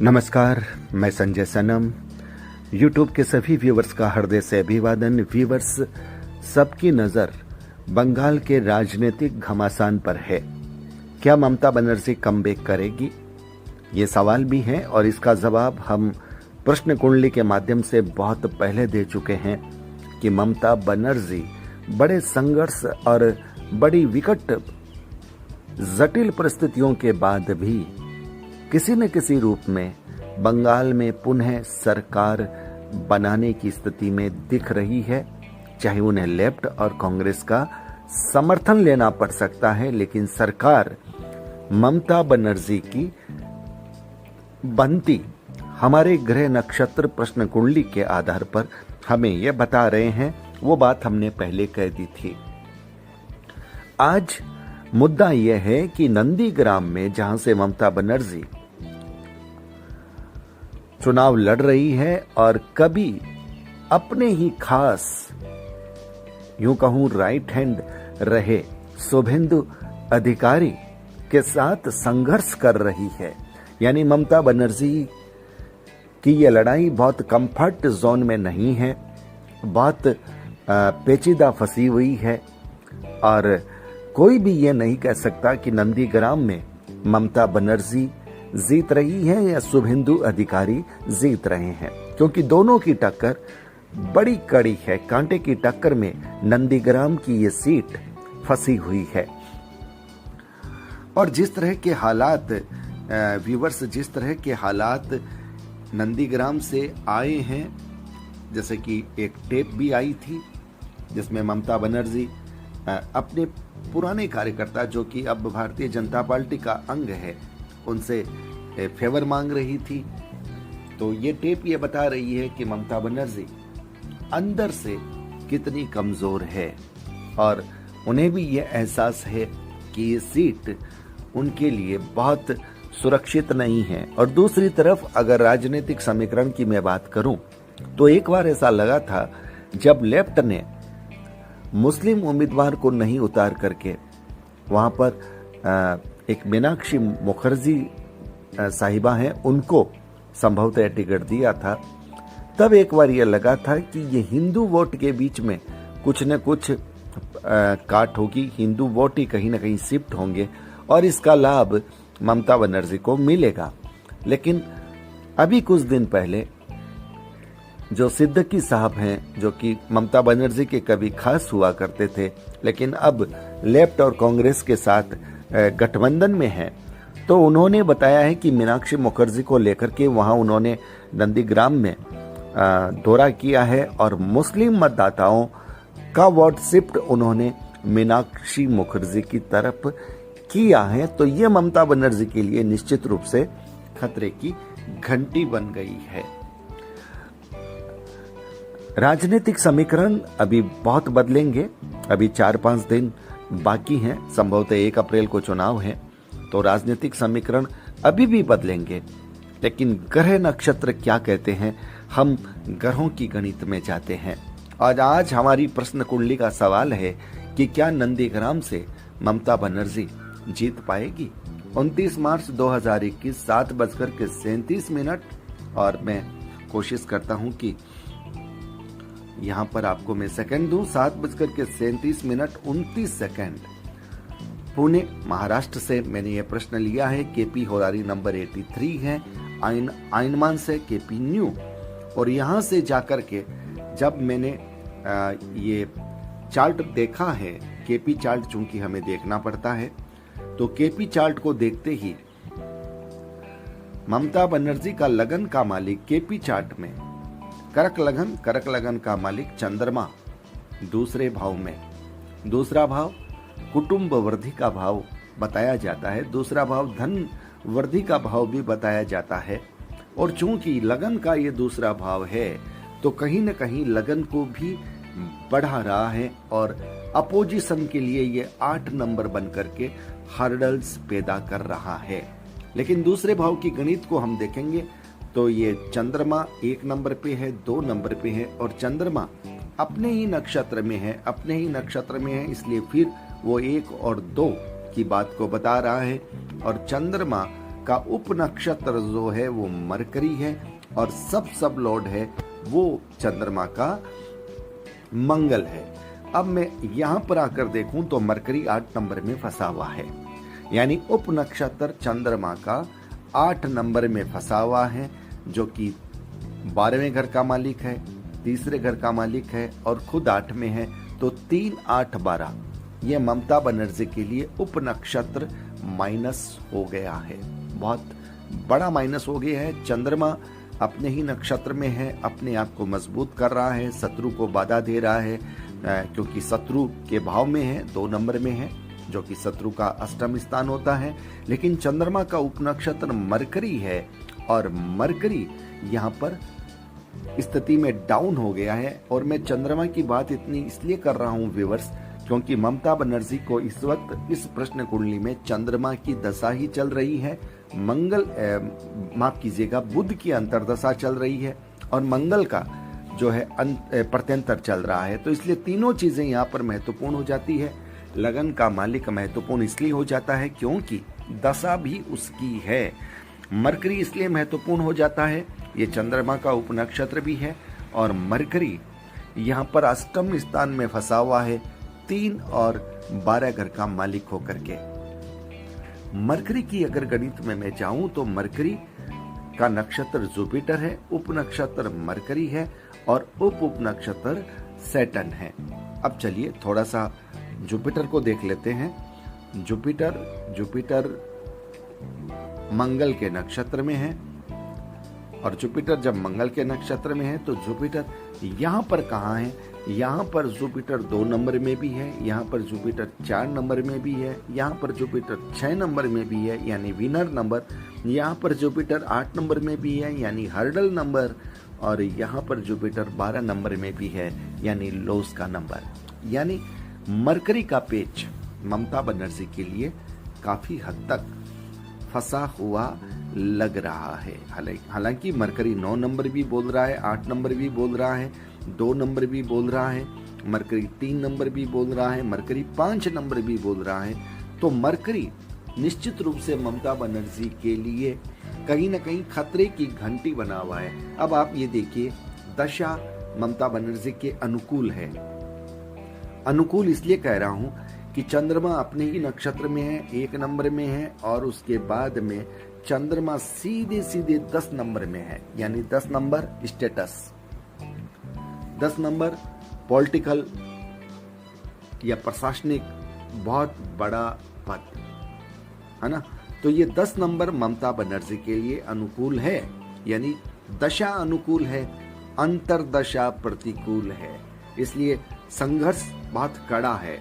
नमस्कार, मैं संजय सनम। YouTube के सभी व्यूवर्स का हृदय से अभिवादन। व्यूवर्स, सबकी नज़र बंगाल के राजनीतिक घमासान पर है। क्या ममता बनर्जी कमबैक करेगी? ये सवाल भी है और इसका जवाब हम प्रश्न कुंडली के माध्यम से बहुत पहले दे चुके हैं कि ममता बनर्जी बड़े संघर्ष और बड़ी विकट जटिल परिस्थितियों के बाद भी किसी न किसी रूप में बंगाल में पुनः सरकार बनाने की स्थिति में दिख रही है। चाहे उन्हें लेफ्ट और कांग्रेस का समर्थन लेना पड़ सकता है, लेकिन सरकार ममता बनर्जी की बनती हमारे ग्रह नक्षत्र प्रश्न कुंडली के आधार पर हमें यह बता रहे हैं। वो बात हमने पहले कह दी थी। आज मुद्दा यह है कि नंदीग्राम में जहां से ममता बनर्जी चुनाव लड़ रही है और कभी अपने ही खास, यूं कहूं राइट हैंड रहे शुभेंदु अधिकारी के साथ संघर्ष कर रही है, यानी ममता बनर्जी की यह लड़ाई बहुत कंफर्ट जोन में नहीं है, बहुत पेचीदा फंसी हुई है और कोई भी ये नहीं कह सकता कि नंदीग्राम में ममता बनर्जी जीत रही है या शुभेंदु अधिकारी जीत रहे हैं, क्योंकि दोनों की टक्कर बड़ी कड़ी है। कांटे की टक्कर में नंदीग्राम की ये सीट फंसी हुई है। और जिस तरह के हालात व्यूवर्स, जिस तरह के हालात नंदीग्राम से आए हैं, जैसे कि एक टेप भी आई थी जिसमें ममता बनर्जी अपने पुराने कार्यकर्ता जो कि अब भारतीय जनता पार्टी का अंग है उनसे फेवर मांग रही थी। तो ये टेप ये बता रही है कि ममता बनर्जी अंदर से कितनी कमजोर है और उन्हें भी ये एहसास है कि ये सीट उनके लिए बहुत सुरक्षित नहीं है। और दूसरी तरफ अगर राजनीतिक समीकरण की मैं बात करूं तो एक बार ऐसा लगा था जब लेफ्ट ने मुस्लिम उम्मीदवार को नहीं उतार करके वहां पर एक मीनाक्षी मुखर्जी साहिबा हैं उनको संभवतः टिकट दिया था, तब एक बार यह लगा था कि ये हिंदू वोट के बीच में कुछ न कुछ काट होगी, हिंदू वोट ही कहीं ना कहीं शिफ्ट होंगे और इसका लाभ ममता बनर्जी को मिलेगा। लेकिन अभी कुछ दिन पहले जो सिद्दीकी साहब हैं, जो कि ममता बनर्जी के कभी खास हुआ करते थे लेकिन अब लेफ्ट और कांग्रेस के साथ गठबंधन में हैं, तो उन्होंने बताया है कि मीनाक्षी मुखर्जी को लेकर के वहां उन्होंने नंदीग्राम में दौरा किया है और मुस्लिम मतदाताओं का वोट शिफ्ट उन्होंने मीनाक्षी मुखर्जी की तरफ किया है। तो ये ममता बनर्जी के लिए निश्चित रूप से खतरे की घंटी बन गई है। राजनीतिक समीकरण अभी बहुत बदलेंगे। अभी 4-5 दिन बाकी हैं, संभवतः 1 अप्रैल को चुनाव है, तो राजनीतिक समीकरण अभी भी बदलेंगे। लेकिन ग्रह नक्षत्र क्या कहते हैं, हम ग्रहों की गणित में जाते हैं। और आज हमारी प्रश्न कुंडली का सवाल है कि क्या नंदीग्राम से ममता बनर्जी जीत पाएगी? 29 मार्च 2021 7:37 और मैं कोशिश करता हूं कि यहाँ पर आपको मैं सेकंड दूं। 7:37 पुणे महाराष्ट्र से मैंने ये प्रश्न लिया है। केपी होरारी नंबर 83 है, आइनमान से केपी न्यू। और यहाँ से जाकर के जब मैंने ये चार्ट देखा है, केपी चार्ट चूंकि हमें देखना पड़ता है, तो केपी चार्ट को देखते ही ममता बनर्जी का लगन का मालिक केपी चार्ट में करक लगन का मालिक चंद्रमा दूसरे भाव में, दूसरा भाव कुटुंब वृद्धि का भाव बताया जाता है, दूसरा भाव धन वृद्धि का भाव भी बताया जाता है। और चूंकि लगन का ये दूसरा भाव है तो कहीं न कहीं लगन को भी बढ़ा रहा है और अपोजिशन के लिए ये 8 नंबर बन करके हर्डल्स पैदा कर रहा है। लेकिन दूसरे भाव की गणित को हम देखेंगे तो ये चंद्रमा 1 नंबर पे है, 2 नंबर पे है और चंद्रमा अपने ही नक्षत्र में है, इसलिए फिर वो 1 और 2 की बात को बता रहा है। और चंद्रमा का उप नक्षत्र जो है वो मरकरी है और सब लॉर्ड है वो चंद्रमा का मंगल है। अब मैं यहां पर आकर देखूं तो मरकरी 8 नंबर में फंसा हुआ है, यानी उप नक्षत्र चंद्रमा का 8 नंबर में फंसा हुआ है, जो कि 12वें घर का मालिक है, तीसरे घर का मालिक है और खुद 8 में है। तो 3, 8, 12 ये ममता बनर्जी के लिए उप नक्षत्र माइनस हो गया है, बहुत बड़ा माइनस हो गया है। चंद्रमा अपने ही नक्षत्र में है, अपने आप को मजबूत कर रहा है, शत्रु को बाधा दे रहा है, क्योंकि शत्रु के भाव में है, 2 नंबर में है, जो कि शत्रु का अष्टम स्थान होता है। लेकिन चंद्रमा का उपनक्षत्र मरकरी है और मरकरी यहाँ पर स्थिति में डाउन हो गया है। और मैं चंद्रमा की बात इतनी इसलिए कर रहा हूँ व्यूअर्स, क्योंकि ममता बनर्जी को इस वक्त इस प्रश्न कुंडली में चंद्रमा की दशा ही चल रही है, माफ कीजिएगा, बुध की अंतरदशा चल रही है और मंगल का जो है प्रत्यंतर चल रहा है। तो इसलिए तीनों चीजें यहाँ पर महत्वपूर्ण हो जाती है। लगन का मालिक महत्वपूर्ण इसलिए हो जाता है क्योंकि दशा भी उसकी है। मरकरी इसलिए महत्वपूर्ण हो जाता है, ये चंद्रमा का उपनक्षत्र भी है और मरकरी यहाँ पर अष्टम स्थान में फंसा हुआ है, 3 और 12 घर का मालिक होकर के। मरकरी की अगर गणित में मैं जाऊं तो मरकरी का नक्षत्र जुपिटर है, उप नक्षत्र मरकरी है और उप नक्षत्र सैटर्न है। अब चलिए थोड़ा सा जुपिटर को देख लेते हैं। जुपिटर मंगल के नक्षत्र में है और जुपिटर जब मंगल के नक्षत्र में है तो जुपिटर यहाँ पर कहाँ है? यहाँ पर जुपिटर 2 नंबर में भी है, यहाँ पर जुपिटर 4 नंबर में भी है, यहाँ पर जुपिटर 6 नंबर में भी है यानी विनर नंबर, यहाँ पर जुपिटर 8 नंबर में भी है यानी हर्डल नंबर, और यहाँ पर जुपिटर 12 नंबर में भी है यानी लॉस का नंबर। यानी मरकरी का पेच ममता बनर्जी के लिए काफी हद तक फंसा हुआ लग रहा है। हालांकि मरकरी 9 नंबर भी बोल रहा है, 8 नंबर भी बोल रहा है, 2 नंबर भी बोल रहा है, मरकरी 3 नंबर भी बोल रहा है, मरकरी 5 नंबर भी बोल रहा है। तो मरकरी निश्चित रूप से ममता बनर्जी के लिए कहीं ना कहीं खतरे की घंटी बना हुआ है। अब आप ये देखिए, दशा ममता बनर्जी के अनुकूल है। अनुकूल इसलिए कह रहा हूं कि चंद्रमा अपने ही नक्षत्र में है, 1 नंबर में है और उसके बाद में चंद्रमा सीधे 10 नंबर में है, यानी 10 नंबर स्टेटस, 10 नंबर पॉलिटिकल या प्रशासनिक बहुत बड़ा पद है ना। तो ये 10 नंबर ममता बनर्जी के लिए अनुकूल है, यानी दशा अनुकूल है, अंतरदशा प्रतिकूल है, इसलिए संघर्ष बहुत कड़ा है।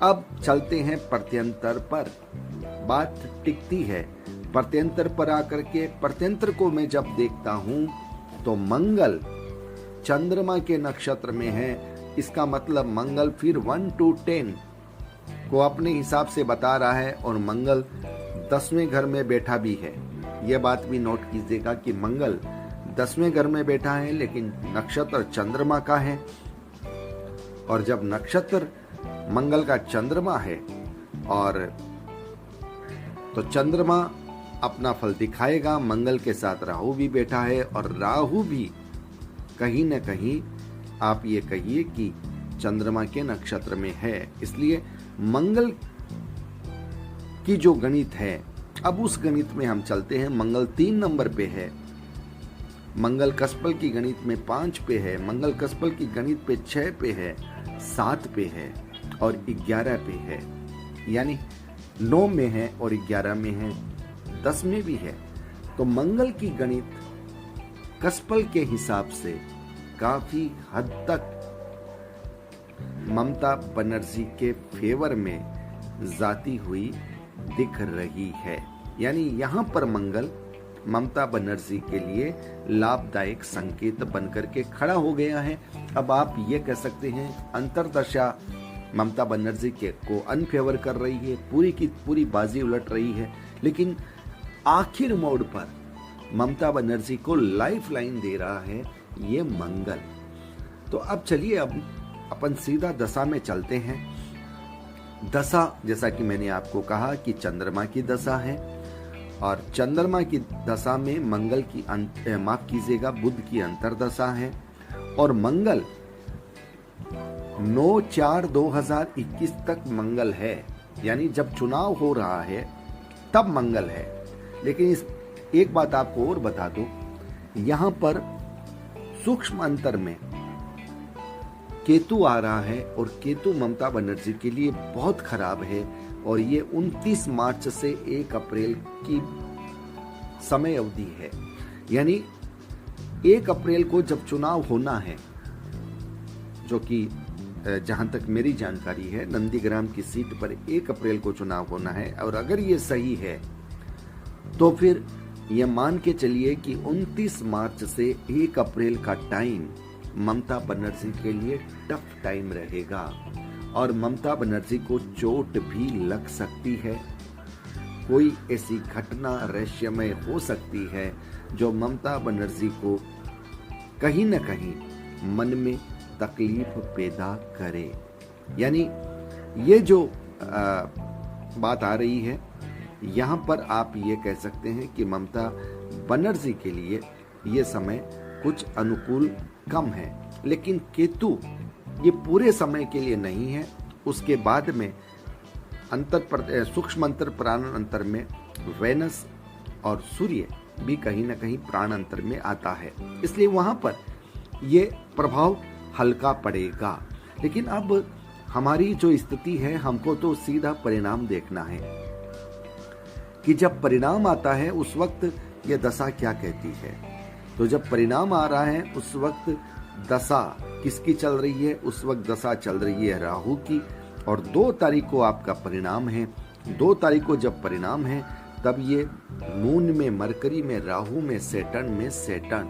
अब चलते हैं प्रत्यंतर पर, बात टिकती है प्रत्यंतर पर आकर के। प्रत्यंतर को मैं जब देखता हूं तो मंगल चंद्रमा के नक्षत्र में है, इसका मतलब मंगल फिर 1 to 10 को अपने हिसाब से बता रहा है और मंगल 10वें घर में बैठा भी है। यह बात भी नोट कीजिएगा कि मंगल 10वें घर में बैठा है लेकिन नक्षत्र चंद्रमा का है, और जब नक्षत्र मंगल का चंद्रमा है और तो चंद्रमा अपना फल दिखाएगा। मंगल के साथ राहु भी बैठा है और राहु भी कहीं न कहीं आप ये कहिए कि चंद्रमा के नक्षत्र में है, इसलिए मंगल की जो गणित है, अब उस गणित में हम चलते हैं। मंगल 3 नंबर पे है, मंगल कस्पल की गणित में 5 पे है, मंगल कस्पल की गणित पे 6 पे है, 7 पे है और 11 पे है, यानी 9 में है और 11 में है, 10 में भी है। तो मंगल की गणित कस्पल के हिसाब से काफी हद तक ममता बनर्जी के फेवर में जाती हुई दिख रही है, यानी यहाँ पर मंगल ममता बनर्जी के लिए लाभदायक संकेत बनकर के खड़ा हो गया है। अब आप ये कह सकते हैं अंतरदशा ममता बनर्जी के को अनफेवर कर रही है, पूरी की पूरी बाजी उलट रही है, लेकिन आखिर मोड़ पर ममता बनर्जी को लाइफ लाइन दे रहा है ये मंगल। तो अब चलिए अब अपन सीधा दशा में चलते हैं। दशा जैसा कि मैंने आपको कहा कि चंद्रमा की दशा है और चंद्रमा की दशा में मंगल की माफ कीजिएगा, बुध की अंतरदशा है। और मंगल 9/4/2021 तक मंगल है, यानी जब चुनाव हो रहा है तब मंगल है। लेकिन इस एक बात आपको और बता दूं, यहां पर सूक्ष्म अंतर में केतु आ रहा है और केतु ममता बनर्जी के लिए बहुत खराब है। और ये 29 मार्च से 1 अप्रैल की समय अवधि है, यानी 1 अप्रैल को जब चुनाव होना है, जो कि जहां तक मेरी जानकारी है नंदीग्राम की सीट पर 1 अप्रैल को चुनाव होना है। और अगर ये सही है तो फिर ये मान के चलिए कि 29 मार्च से 1 अप्रैल का टाइम ममता बनर्जी के लिए टफ टाइम रहेगा और ममता बनर्जी को चोट भी लग सकती है। कोई ऐसी घटना रहस्यमय हो सकती है जो ममता बनर्जी को कहीं न कहीं मन में तकलीफ पैदा करे। यानी ये जो बात आ रही है, यहाँ पर आप ये कह सकते हैं कि ममता बनर्जी के लिए ये समय कुछ अनुकूल कम है। लेकिन केतु ये पूरे समय के लिए नहीं है, उसके बाद में सूक्ष्म अंतर प्राण अंतर में वेनस और सूर्य भी कहीं ना कहीं प्राण अंतर में आता है, इसलिए वहां पर ये प्रभाव हल्का पड़ेगा। लेकिन अब हमारी जो स्थिति है, हमको तो सीधा परिणाम देखना है कि जब परिणाम आता है उस वक्त ये दशा क्या कहती है। तो जब परिणाम आ रहा है उस वक्त दशा किसकी चल रही है? उस वक्त दशा चल रही है राहु की, और 2 तारीख को आपका परिणाम है। 2 तारीख को जब परिणाम है तब ये मून में मरकरी में राहु में सेटर्न।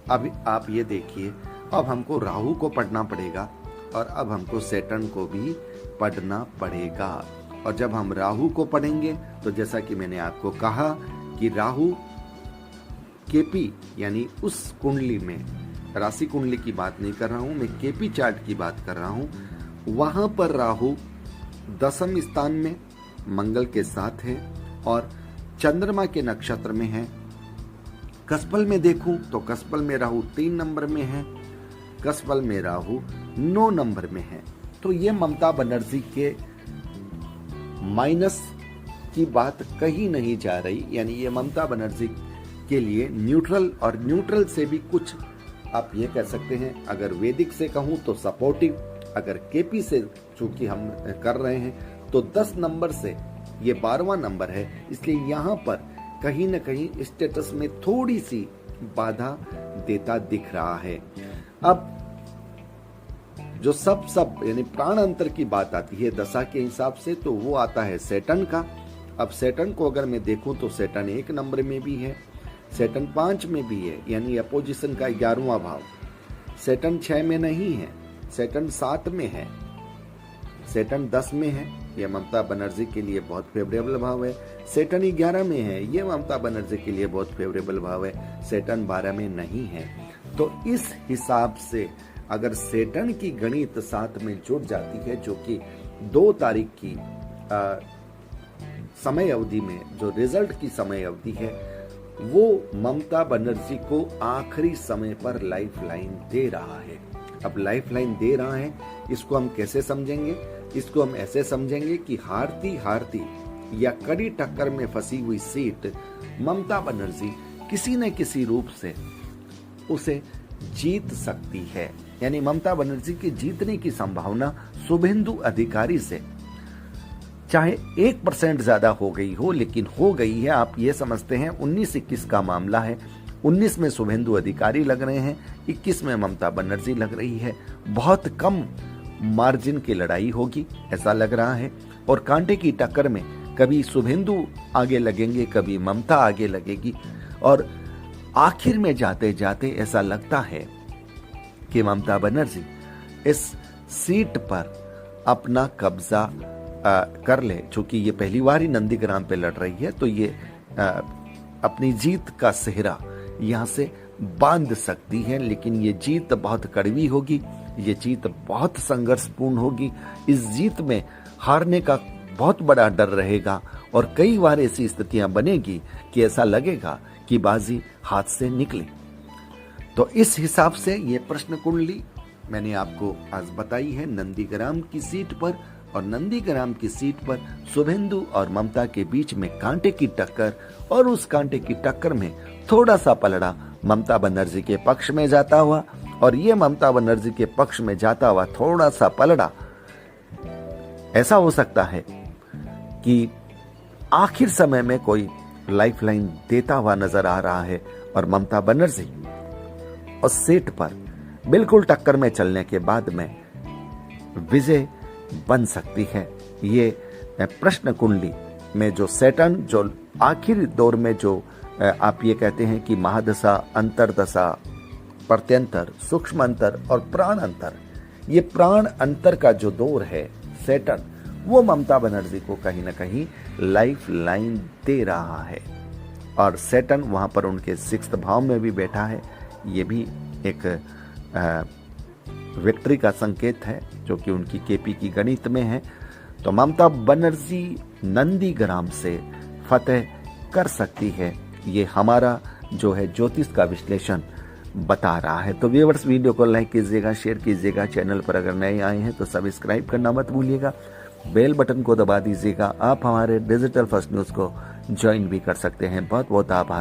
अब आप ये देखिए, अब हमको राहु को पढ़ना पड़ेगा और अब हमको सेटर्न को भी पढ़ना पड़ेगा। और जब हम राहु को पढ़ेंगे तो जैसा कि मैंने आपको कहा कि राहु केपी यानी उस कुंडली में, राशि कुंडली की बात नहीं कर रहा हूं मैं, केपी चार्ट की बात कर रहा हूं, वहां पर राहु 10वें स्थान में मंगल के साथ है और चंद्रमा के नक्षत्र में है। कसपल में देखूं तो कसपल में राहु 3 नंबर में है, कसपल में राहु 9 नंबर में है। तो ये ममता बनर्जी के माइनस की बात कहीं नहीं जा रही, यानी ये ममता बनर्जी के लिए न्यूट्रल, और न्यूट्रल से भी कुछ आप ये कह सकते हैं, अगर वैदिक से कहूं तो सपोर्टिव, अगर केपी से चूंकि हम कर रहे हैं तो 10 नंबर से ये 12वां नंबर है, इसलिए यहाँ पर कहीं न कहीं स्टेटस में थोड़ी सी बाधा देता दिख रहा है। अब जो सब यानी प्राण अंतर की बात आती है दशा के हिसाब से, तो वो आता है सेटर्न का। अब सेटर्न को अगर मैं देखूं तो सेटर्न 1 नंबर में भी है, सेटर्न 5 में भी है, यानी अपोजिशन का 11वां भाव। सेटर्न 6 में नहीं है, सेटर्न 7 में है, सेटर्न 10 में है, यह ममता बनर्जी के लिए बहुत फेवरेबल भाव है। सेटर्न 11 में है, यह ममता बनर्जी के लिए बहुत फेवरेबल भाव है। सेटर्न 12 में नहीं है। तो इस हिसाब से अगर सेटर्न की गणित साथ में जुड़ जाती है, जो कि 2 तारीख की समय अवधि में जो रिजल्ट की समय अवधि है, वो ममता बनर्जी को आखिरी समय पर लाइफलाइन दे रहा है। अब लाइफलाइन दे रहा है, इसको हम कैसे समझेंगे? इसको हम ऐसे समझेंगे कि हारती हारती या कड़ी टक्कर में फंसी हुई सीट ममता बनर्जी किसी न किसी रूप से उसे जीत सकती है। यानी ममता बनर्जी की जीतने की संभावना शुभेंदु अधिकारी से चाहे 1% ज्यादा हो गई हो, लेकिन हो गई है। आप ये समझते हैं 19-21 का मामला है, 19 में शुभेंदु अधिकारी लग रहे हैं, 21 में ममता बनर्जी लग रही है। बहुत कम मार्जिन की लड़ाई होगी ऐसा लग रहा है, और कांटे की टक्कर में कभी शुभेंदु आगे लगेंगे, कभी ममता आगे लगेगी, और आखिर में जाते जाते ऐसा लगता है कि ममता बनर्जी इस सीट पर अपना कब्जा कर ले। चूंकि ये पहली बार ही नंदीग्राम पे लड़ रही है, तो ये अपनी जीत का सेहरा यहाँ से बांध सकती है। लेकिन ये जीत बहुत कड़वी होगी, ये जीत बहुत संघर्षपूर्ण होगी। इस जीत में हारने का बहुत बड़ा डर रहेगा और कई बार ऐसी स्थितियां बनेगी कि ऐसा लगेगा कि बाजी हाथ से निकले। तो इस हिसाब से ये प्रश्न कुंडली मैंने आपको आज बताई है नंदीग्राम की सीट पर। और नंदीग्राम की सीट पर शुभेंदु और ममता के बीच में कांटे की टक्कर, और उस कांटे की टक्कर में थोड़ा सा पलड़ा ममता बनर्जी के पक्ष में जाता हुआ, और ये ममता बनर्जी के पक्ष में जाता हुआ थोड़ा सा पलड़ा ऐसा हो सकता है कि आखिर समय में कोई लाइफलाइन देता हुआ नजर आ रहा है, और ममता बनर्जी उस सीट पर बिल्कुल टक्कर में चलने के बाद में विजय बन सकती है। ये प्रश्न कुंडली में जो सैटर्न जो आखिरी दौर में जो आप ये कहते हैं कि महादशा, अंतरदशा, प्रत्यंतर, सूक्ष्म अंतर और प्राण अंतर, ये प्राण अंतर का जो दौर है सैटर्न, वो ममता बनर्जी को कहीं ना कहीं लाइफ लाइन दे रहा है। और सैटर्न वहां पर उनके 6th भाव में भी बैठा है। ये भी एक विक्ट्री का संकेत है जो कि उनकी केपी की गणित में है। तो ममता बनर्जी नंदीग्राम से फतेह कर सकती है, ये हमारा जो है ज्योतिष का विश्लेषण बता रहा है। तो व्यूअर्स, वीडियो को लाइक कीजिएगा, शेयर कीजिएगा, चैनल पर अगर नए आए हैं तो सब्सक्राइब करना मत भूलिएगा, बेल बटन को दबा दीजिएगा। आप हमारे डिजिटल फर्स्ट न्यूज को ज्वाइन भी कर सकते हैं। बहुत बहुत आभार।